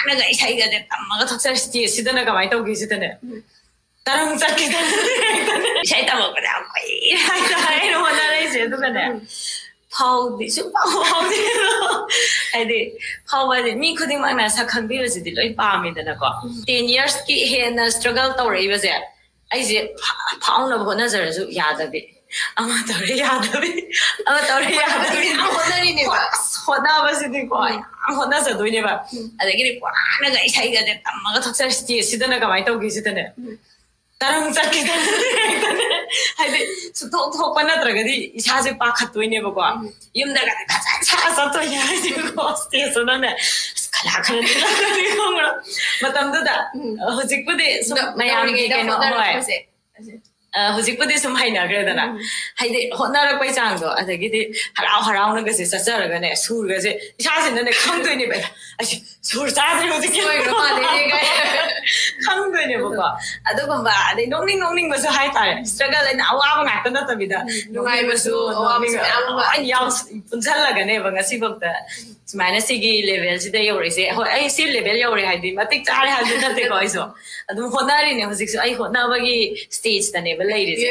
ꯋꯥꯅꯒ ꯏꯁꯩꯒꯁꯦ ꯇꯝꯃꯒ ꯊꯛꯆꯔ ꯁꯤꯗꯅ ꯀꯃꯥꯏꯅ ꯇꯧꯒꯦ ꯁꯤꯗꯅꯦ ꯇꯔꯪ ꯆꯠꯈꯤꯗꯅ ꯏꯁꯩ ꯇꯝꯃꯛꯄꯗ ꯌꯥꯝ ꯀꯨꯏꯔꯦ ꯍꯥꯏꯇꯥꯔꯦ ꯑꯩꯅ ꯍꯣꯠꯅꯔꯛꯏꯁꯦ ꯑꯗꯨꯒꯅꯦ ꯐꯥꯎꯗꯤ ꯁꯨꯡꯐꯥꯎ ꯐꯥꯎꯗꯦ ꯍꯥꯏꯗꯤ ꯐꯥꯎꯕꯗꯤ ꯃꯤ ꯈꯨꯗꯤꯡꯃꯛꯅ ꯁꯛ ꯈꯪꯕꯤꯕꯁꯤꯗꯤ ꯂꯣꯏ ꯄꯥꯝꯃꯤꯗꯅꯀꯣ 10 yearsꯀꯤ ꯍꯦꯟꯅ ꯁ꯭ꯇ꯭ꯔꯒꯜ ꯇꯧꯔꯛꯏꯕꯁꯦ ꯑꯩꯁꯦ ꯐꯥꯎꯅꯕ ꯍꯣꯠꯅꯖꯔꯁꯨ ꯌꯥꯗꯕꯤ ꯑꯃ ꯇꯧꯔꯦ ꯌꯥꯗꯕꯤ ꯑꯃ ꯇꯧꯔꯦ ꯌꯥꯗꯕꯤ ꯍꯣꯠꯅꯔꯤꯅꯦꯕ ꯍꯣꯠꯅꯕꯁꯤꯗꯤꯀꯣ ꯌꯥꯝ ꯍꯣꯠꯅꯖꯗꯣꯏꯅꯦꯕ ꯑꯗꯒꯤꯗꯤ ꯋꯥꯅꯒ ꯏꯁꯩꯒꯁꯦ ꯇꯝꯃꯒ ꯊꯛꯆꯔ ꯁꯤꯗꯅ ꯀꯃꯥꯏꯅ ꯇꯧꯒꯦ ꯁꯤꯗꯅꯦ ꯇꯔꯪ ꯆꯠꯈꯤꯗꯅ ꯍꯥꯏꯗꯤ ꯁꯨꯛꯊꯣꯛ ꯊꯣꯛꯄ ꯅꯠꯇ꯭ꯔꯒꯗꯤ ꯏꯁꯥꯁꯦ ꯄꯥꯈꯠꯇꯣꯏꯅꯦꯕꯀꯣ ꯌꯨꯝꯗꯒꯗꯤ ꯐꯖꯅ ꯁꯥ ꯆꯠꯇꯣꯏꯅꯦ ꯍꯥꯏꯗꯤꯀꯣ ꯁ꯭ꯇꯦꯖꯇꯨꯅꯅꯦ ꯈꯂꯥ ꯈꯔ ꯅꯤꯜꯂꯛꯀꯅꯤ ꯈꯪꯕ꯭ꯔꯥ ꯃꯇꯝꯗꯨꯗ ꯍꯧꯖꯤꯛꯄꯨꯗꯤ ꯁꯨꯝ ꯃꯌꯥꯝꯒꯤ ꯀꯩꯅꯣ ꯍꯣꯏ ꯍꯧꯖꯤꯛꯄꯨꯗꯤ ꯁꯨꯝ ꯍꯩꯅꯈ꯭ꯔꯦꯗꯅ ꯍꯥꯏꯗꯤ ꯍꯣꯠꯅꯔꯛꯄꯩ ꯆꯥꯡꯗꯣ ꯑꯗꯒꯤꯗꯤ ꯍꯔꯥꯎ ꯍꯔꯥꯎꯅꯒꯁꯦ ꯆꯠꯆꯔꯒꯅꯦ ꯁꯨꯔꯒꯁꯦ ꯏꯁꯥꯁꯤꯅꯅꯦ ꯈꯪꯗꯣꯏꯅꯦꯕ ꯑꯩꯁꯦ ꯁꯨꯔ ꯆꯥꯗ꯭ꯔꯦ ꯍꯧꯖꯤꯛꯀꯤ ꯈꯪꯗꯣꯏꯅꯦꯕꯀꯣ ꯑꯗꯨꯒꯨꯝꯕ ꯑꯗꯩ ꯅꯣꯛꯅꯤꯡꯕꯁꯨ ꯍꯥꯏꯇꯥꯔꯦ ꯁ꯭ꯇ꯭ꯔꯒꯜ ꯑꯩꯅ ꯑꯋꯥꯕ ꯉꯥꯛꯇ ꯅꯠꯇꯕꯤꯗ ꯅꯨꯡꯉꯥꯏꯕꯁꯨ ꯑꯋꯥꯕꯁꯨ ꯌꯥꯝ ꯄꯨꯟꯁꯤꯜꯂꯒꯅꯦꯕ ꯉꯁꯤꯐꯥꯎꯗ ꯁꯨꯃꯥꯏꯅ ꯁꯤꯒꯤ ꯂꯦꯚꯦꯜꯁꯤꯗ ꯌꯧꯔꯛꯏꯁꯦ ꯍꯣꯏ ꯑꯩ ꯁꯤ ꯂꯦꯚꯦꯜ ꯌꯧꯔꯦ ꯍꯥꯏꯗꯤ ꯃꯇꯤꯛ ꯆꯥꯔꯦ ꯍꯥꯏꯕꯗꯤ ꯅꯠꯇꯦꯀꯣ ꯑꯩꯁꯨ ꯑꯗꯨꯝ ꯍꯣꯠꯅꯔꯤꯅꯦ ꯍꯧꯖꯤꯛꯁꯨ ꯑꯩ ꯍꯣꯠꯅꯕꯒꯤ ꯁ꯭ꯇꯦꯖꯇꯅꯦꯕ ꯂꯩꯔꯤꯁꯦ